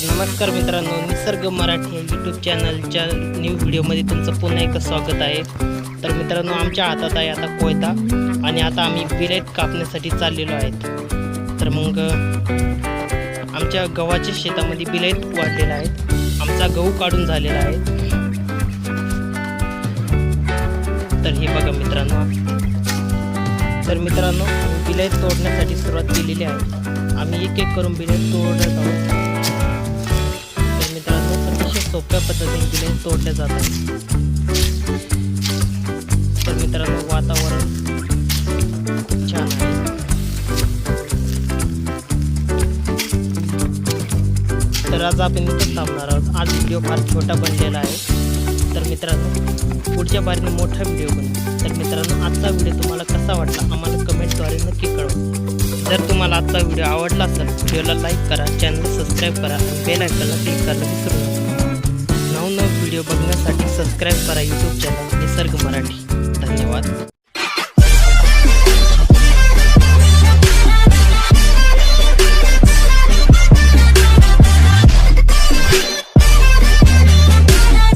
नमस्कार मित्रांनो, निसर्ग मराठी या यूट्यूब चॅनलच्या न्यू व्हिडिओमध्ये तुमचं पुन्हा एकदा स्वागत आहे। तर मित्रांनो, आमच्या हातात आहे आता कोयता आणि आता आम्ही बिलेट कापण्यासाठी चाललेलो आहेत। तर मग आमच्या गव्हाच्या शेतामध्ये बिलेट वाढलेला आहे, आमचा गहू काढून झालेला आहे। तर हे बघा मित्रांनो, बिलेट तोडण्यासाठी सुरुवात केलेली आहे। आम्ही एक एक करून बिलेट तोडत आहोत। तर मित्रांनो, अतिशय सोप्या पद्धतीने बिलेट तोडले जातात। तर मित्रांनो, वातावरण खूप छान आहे। तर आज आपण इथे थांबणार आहोत। आज व्हिडिओ फार छोटा बनलेला आहे। तर मित्रांनो, पुढच्या बारीने मोठा व्हिडिओ बनवू। तर मित्रांनो, आजचा व्हिडिओ तुम्हाला कसा वाटला आम्हाला कमेंटद्वारे नक्की कळवा। जर तुम्हाला आजचा व्हिडिओ आवडला असेल, व्हिडिओला लाईक करा, चॅनल सबस्क्राईब करा आणि बेल आयकॉनला क्लिक करायला विसरू नका। नवनवीन व्हिडिओ बघण्यासाठी सबस्क्राईब करा यूट्यूब चॅनल निसर्ग मराठी।